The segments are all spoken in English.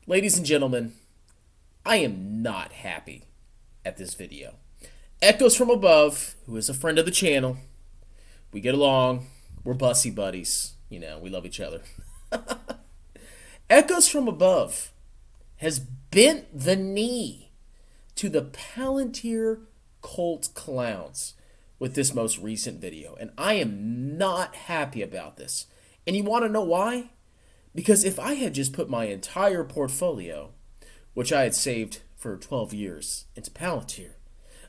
Ladies and gentlemen, I am not happy at this video. Echoes from above, who is a friend of the channel. We get along. We're bussy buddies. We love each other. Echoes from above has bent the knee to the Palantir cult clowns with this most recent video. And I am not happy about this. And you want to know why? Because if I had just put my entire portfolio, which I had saved for 12 years, into Palantir,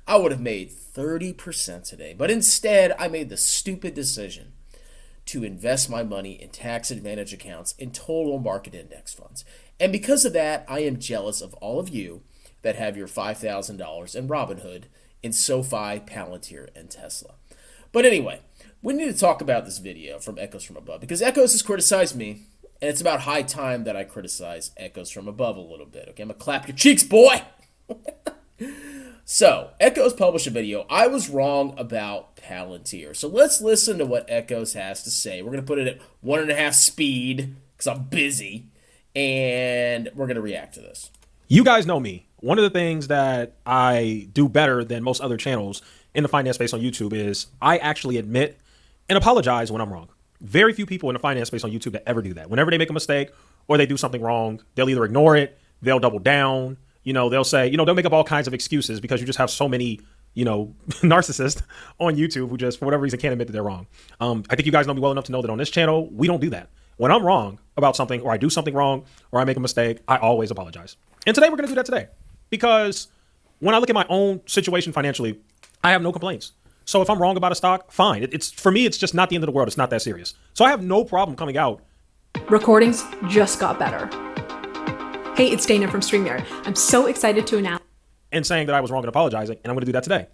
I would have made 30% today. But instead, I made the stupid decision to invest my money in tax advantage accounts in total market index funds. And because of that, I am jealous of all of you that have your $5,000 in Robinhood, in SoFi, Palantir, and Tesla. But anyway, we need to talk about this video from Echoes from Above because Echoes has criticized me, and it's about high time that I criticize Echoes from Above a little bit. Okay, I'm gonna clap your cheeks, boy! So, Echoes published a video. I was wrong about Palantir. So let's listen to what Echoes has to say. We're going to put it at 1.5 speed because I'm busy. And we're going to react to this. You guys know me. One of the things that I do better than most other channels in the finance space on YouTube is I actually admit and apologize when I'm wrong. Very few people in the finance space on YouTube that ever do that. Whenever they make a mistake or they do something wrong, they'll either ignore it, they'll double down, they'll say, they'll make up all kinds of excuses because you just have so many, narcissists on YouTube who just, for whatever reason, can't admit that they're wrong. I think you guys know me well enough to know that on this channel, we don't do that. When I'm wrong about something or I do something wrong or I make a mistake, I always apologize. And today we're going to do that today because when I look at my own situation financially, I have no complaints. So if I'm wrong about a stock, fine. It's for me, it's just not the end of the world. It's not that serious. So I have no problem coming out. Recordings just got better. Hey, it's Dana from StreamYard. I'm so excited to announce. And saying that I was wrong and apologizing, and I'm going to do that today.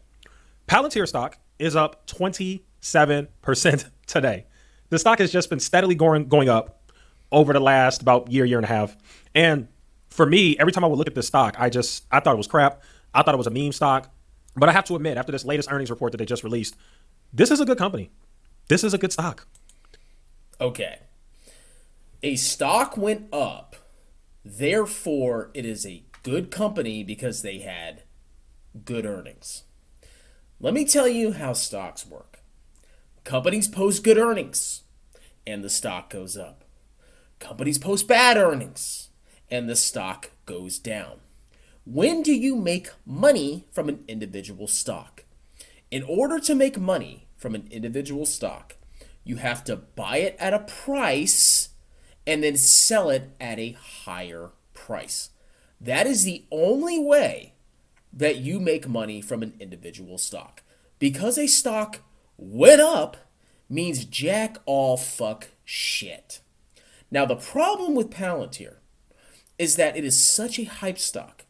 Palantir stock is up 27% today. The stock has just been steadily going up over the last about year and a half. And for me, every time I would look at this stock, I thought it was crap. I thought it was a meme stock. But I have to admit, after this latest earnings report that they just released, this is a good company. This is a good stock. Okay. A stock went up. Therefore, it is a good company because they had good earnings. Let me tell you how stocks work. Companies post good earnings, and the stock goes up. Companies post bad earnings, and the stock goes down. When do you make money from an individual stock? In order to make money from an individual stock, you have to buy it at a price and then sell it at a higher price. That is the only way that you make money from an individual stock. Because a stock went up means jack all fuck shit. Now the problem with Palantir is that it is such a hype stock.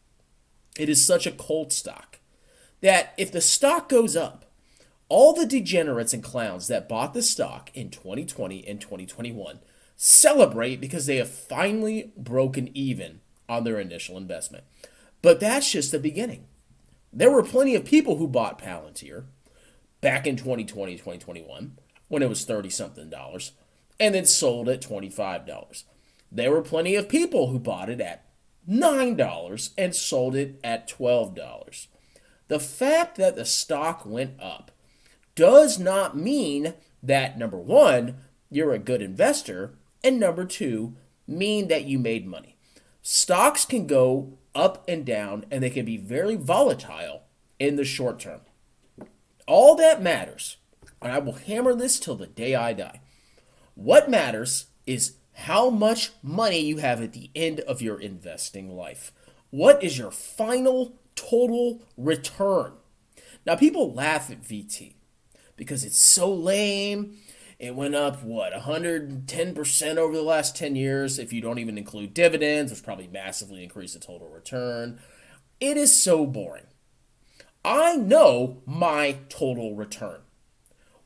It is such a cult stock that if the stock goes up, all the degenerates and clowns that bought the stock in 2020 and 2021 celebrate because they have finally broken even on their initial investment. But that's just the beginning. There were plenty of people who bought Palantir back in 2020, 2021, when it was 30-something dollars, and then sold at $25. There were plenty of people who bought it at $9 and sold it at $12. The fact that the stock went up does not mean that, number one, you're a good investor, and number two, mean that you made money. Stocks can go up and down, and they can be very volatile in the short term. All that matters, and I will hammer this till the day I die, what matters is how much money you have at the end of your investing life. What is your final total return? Now, people laugh at VT because it's so lame. It went up, 110% over the last 10 years. If you don't even include dividends, which probably massively increased the total return. It is so boring. I know my total return.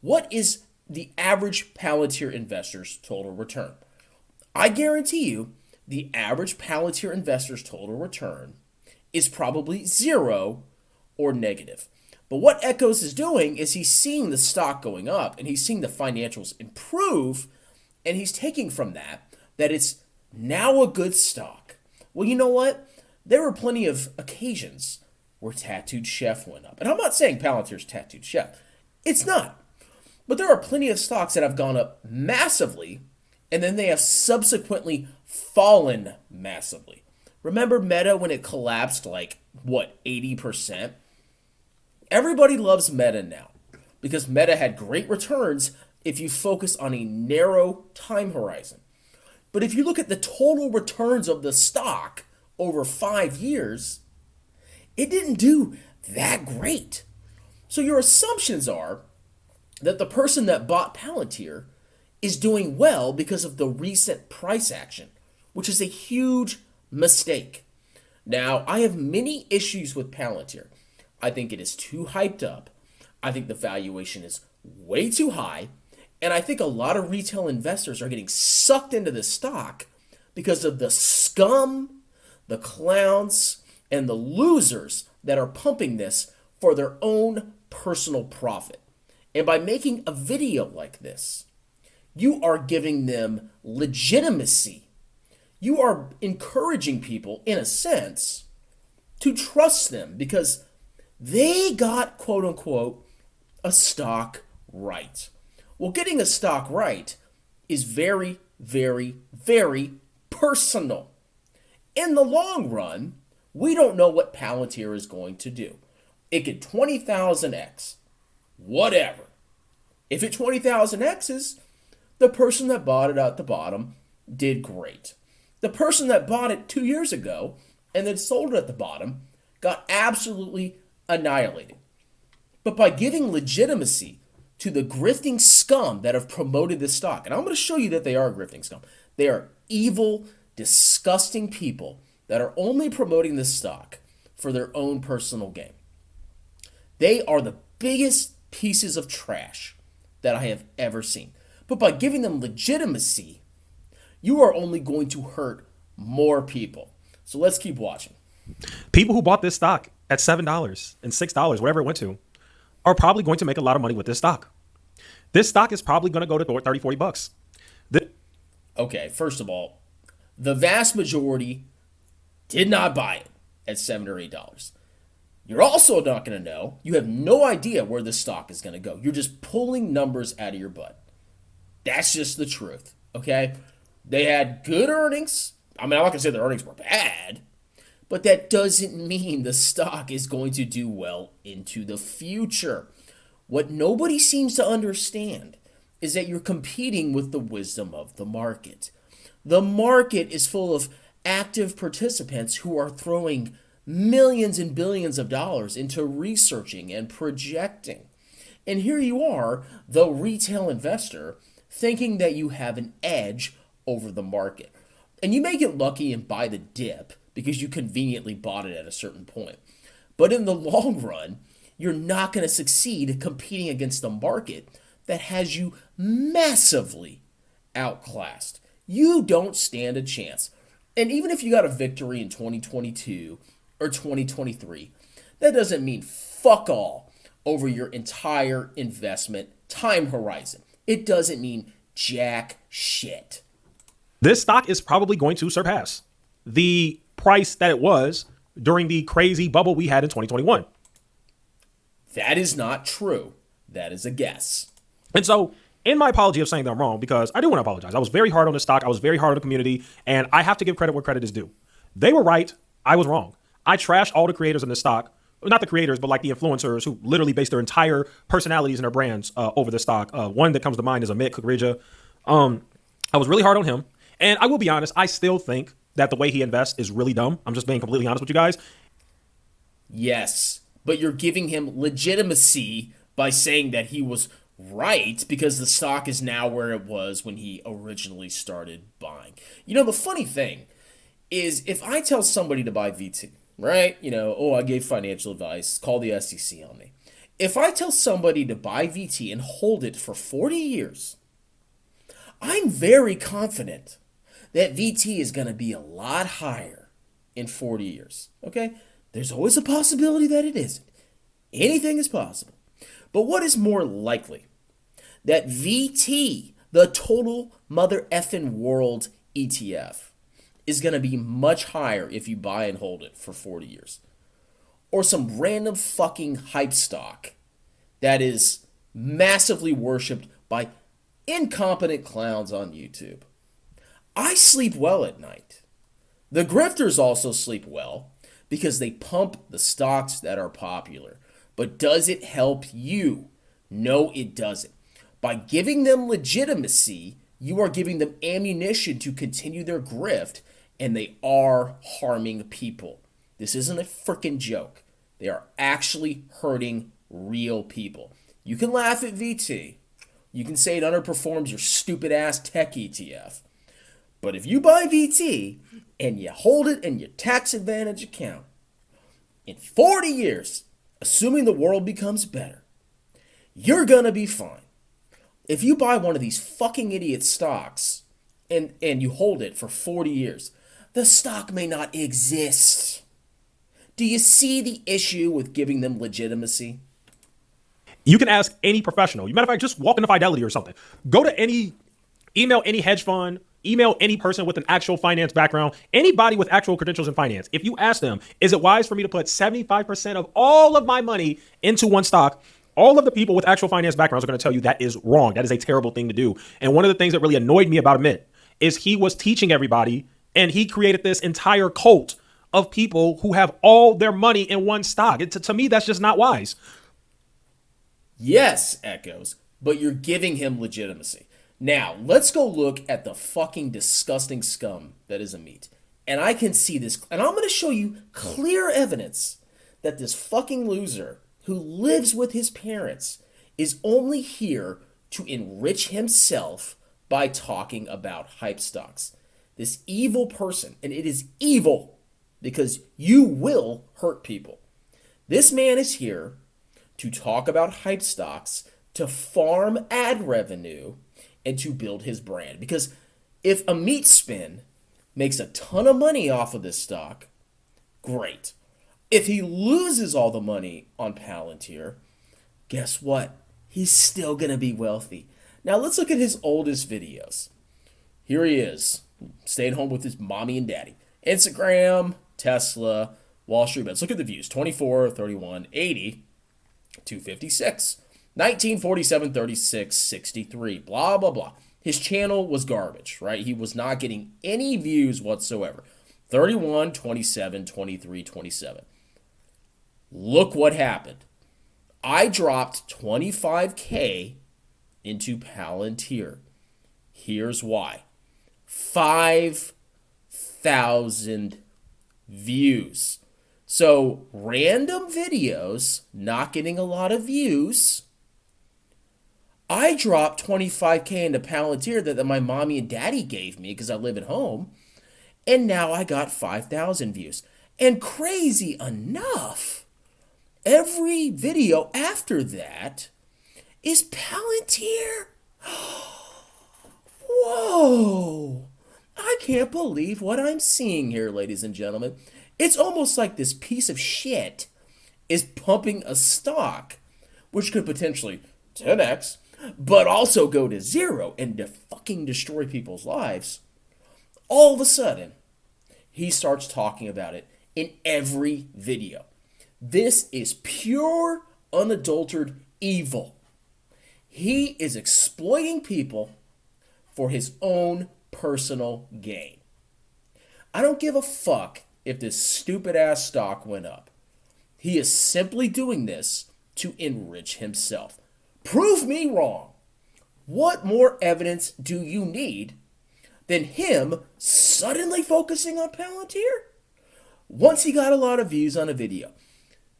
What is the average Palantir investor's total return? I guarantee you the average Palantir investor's total return is probably zero or negative. But what Echoes is doing is he's seeing the stock going up and he's seeing the financials improve, and he's taking from that it's now a good stock. Well, you know what? There were plenty of occasions where Tattooed Chef went up. And I'm not saying Palantir's Tattooed Chef. It's not. But there are plenty of stocks that have gone up massively, and then they have subsequently fallen massively. Remember Meta when it collapsed 80%? Everybody loves Meta now because Meta had great returns if you focus on a narrow time horizon. But if you look at the total returns of the stock over 5 years, it didn't do that great. So your assumptions are that the person that bought Palantir is doing well because of the recent price action, which is a huge mistake. Now, I have many issues with Palantir. I think it is too hyped up. I think the valuation is way too high. And I think a lot of retail investors are getting sucked into this stock because of the scum, the clowns, and the losers that are pumping this for their own personal profit. And by making a video like this, you are giving them legitimacy. You are encouraging people, in a sense, to trust them because they got, quote unquote, a stock right. Well, getting a stock right is very, very, very personal. In the long run, we don't know what Palantir is going to do. It could 20,000x. Whatever. If it 20,000x's, the person that bought it at the bottom did great. The person that bought it 2 years ago and then sold it at the bottom got absolutely annihilated. But by giving legitimacy to the grifting scum that have promoted this stock, and I'm going to show you that they are grifting scum. They are evil, disgusting people that are only promoting this stock for their own personal gain. They are the biggest pieces of trash that I have ever seen. But by giving them legitimacy, you are only going to hurt more people. So let's keep watching. People who bought this stock at $7 and $6, whatever it went to, are probably going to make a lot of money with this stock. This stock is probably going to go to 30, 40 bucks. Okay, first of all, the vast majority did not buy it at $7 or $8. You're also not going to know. You have no idea where this stock is going to go. You're just pulling numbers out of your butt. That's just the truth, okay? They had good earnings. I mean, I'm not going to say their earnings were bad, but that doesn't mean the stock is going to do well into the future. What nobody seems to understand is that you're competing with the wisdom of the market. The market is full of active participants who are throwing millions and billions of dollars into researching and projecting. And here you are, the retail investor, thinking that you have an edge over the market. And you may get lucky and buy the dip because you conveniently bought it at a certain point. But in the long run, you're not going to succeed competing against the market that has you massively outclassed. You don't stand a chance. And even if you got a victory in 2022 or 2023, that doesn't mean fuck all over your entire investment time horizon. It doesn't mean jack shit. This stock is probably going to surpass the price that it was during the crazy bubble we had in 2021. That is not true. That is a guess. And so, in my apology of saying that I'm wrong, because I do want to apologize. I was very hard on the stock. I was very hard on the community, and I have to give credit where credit is due. They were right. I was wrong. I trashed all the creators in this stock. Not the creators, but like the influencers who literally base their entire personalities and their brands over the stock. One that comes to mind is Amit, Kukreja. I was really hard on him. And I will be honest, I still think that the way he invests is really dumb. I'm just being completely honest with you guys. Yes, but you're giving him legitimacy by saying that he was right because the stock is now where it was when he originally started buying. You know, the funny thing is if I tell somebody to buy VT, right? You know, oh, I gave financial advice, call the SEC on me. If I tell somebody to buy VT and hold it for 40 years, I'm very confident that VT is going to be a lot higher in 40 years, okay? There's always a possibility that it isn't. Anything is possible. But what is more likely? That VT, the total mother effing world ETF, is going to be much higher if you buy and hold it for 40 years. Or some random fucking hype stock that is massively worshipped by incompetent clowns on YouTube. I sleep well at night. The grifters also sleep well because they pump the stocks that are popular. But does it help you? No, it doesn't. By giving them legitimacy, you are giving them ammunition to continue their grift, and they are harming people. This isn't a freaking joke. They are actually hurting real people. You can laugh at VT. You can say it underperforms your stupid ass tech ETF. But if you buy VT and you hold it in your tax advantage account, in 40 years, assuming the world becomes better, you're gonna be fine. If you buy one of these fucking idiot stocks and you hold it for 40 years, the stock may not exist. Do you see the issue with giving them legitimacy? You can ask any professional. Matter of fact, just walk into Fidelity or something. Go to email any hedge fund, email any person with an actual finance background, anybody with actual credentials in finance. If you ask them, is it wise for me to put 75% of all of my money into one stock? All of the people with actual finance backgrounds are going to tell you that is wrong. That is a terrible thing to do. And one of the things that really annoyed me about Amit is he was teaching everybody, and he created this entire cult of people who have all their money in one stock. To me, that's just not wise. Yes, Echoes, but you're giving him legitimacy. Now, let's go look at the fucking disgusting scum that is Amit. And I can see this, and I'm going to show you clear evidence that this fucking loser who lives with his parents is only here to enrich himself by talking about hype stocks. This evil person, and it is evil because you will hurt people. This man is here to talk about hype stocks, to farm ad revenue, and to build his brand. Because if Amit Spin makes a ton of money off of this stock, great. If he loses all the money on Palantir, guess what? He's still going to be wealthy. Now let's look at his oldest videos. Here he is, staying home with his mommy and daddy. Instagram, Tesla, Wall Street Bets. Look at the views. 24, 31, 80, 256, 19, 47, 36, 63, blah, blah, blah. His channel was garbage, right? He was not getting any views whatsoever. 31, 27, 23, 27. Look what happened. I dropped 25K into Palantir. Here's why. 5,000 views. So random videos not getting a lot of views. I dropped 25K into Palantir that my mommy and daddy gave me because I live at home. And now I got 5,000 views. And crazy enough, every video after that is Palantir. Whoa! I can't believe what I'm seeing here, ladies and gentlemen. It's almost like this piece of shit is pumping a stock, which could potentially 10x, but also go to zero and fucking destroy people's lives. All of a sudden, he starts talking about it in every video. This is pure, unadulterated evil. He is exploiting people for his own personal gain. I don't give a fuck if this stupid ass stock went up. He is simply doing this to enrich himself. Prove me wrong. What more evidence do you need than him suddenly focusing on Palantir? Once he got a lot of views on a video.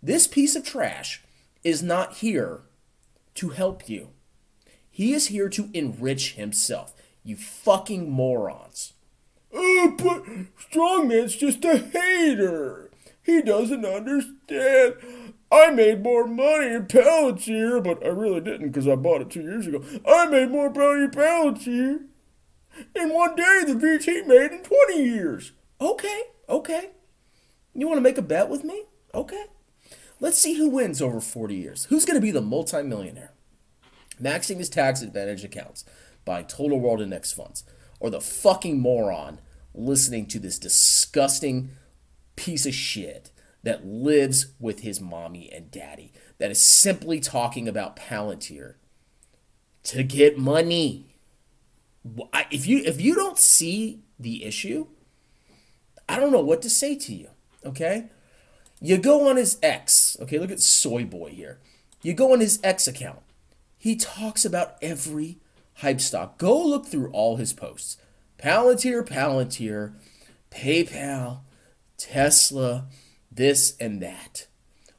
This piece of trash is not here to help you. He is here to enrich himself. You fucking morons. Oh, but Strongman's just a hater. He doesn't understand. I made more money in Palantir, but I really didn't because I bought it 2 years ago. I made more money in Palantir in one day than VT made in 20 years. Okay. You want to make a bet with me? Okay. Let's see who wins over 40 years. Who's going to be the multimillionaire? Maxing his tax advantage accounts, buying total world index funds, or the fucking moron listening to this disgusting piece of shit that lives with his mommy and daddy, that is simply talking about Palantir to get money. If you don't see the issue, I don't know what to say to you, okay? You go on his X, okay, look at Soy Boy here. You go on his X account. He talks about every hype stock. Go look through all his posts. Palantir, PayPal, Tesla, this and that.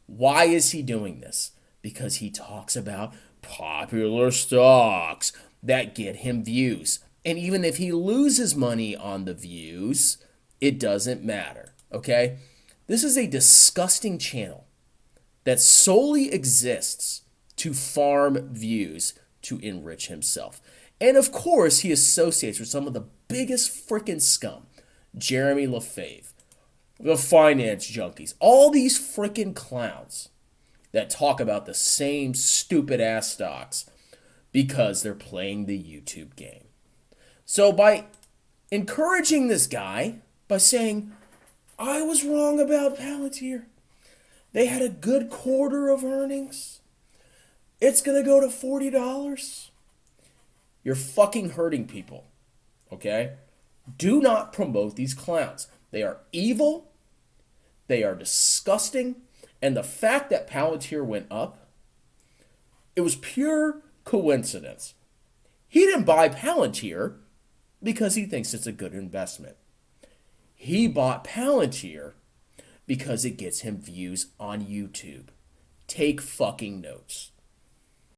Why is he doing this? Because he talks about popular stocks that get him views. And even if he loses money on the views, it doesn't matter, okay? This is a disgusting channel that solely exists to farm views to enrich himself. And of course, he associates with some of the biggest freaking scum. Jeremy Lefebvre, the finance junkies, all these freaking clowns that talk about the same stupid ass stocks because they're playing the YouTube game. So by encouraging this guy, by saying, I was wrong about Palantir. They had a good quarter of earnings. It's going to go to $40. You're fucking hurting people, okay? Do not promote these clowns. They are evil. They are disgusting. And the fact that Palantir went up, it was pure coincidence. He didn't buy Palantir because he thinks it's a good investment. He bought Palantir because it gets him views on YouTube. Take fucking notes.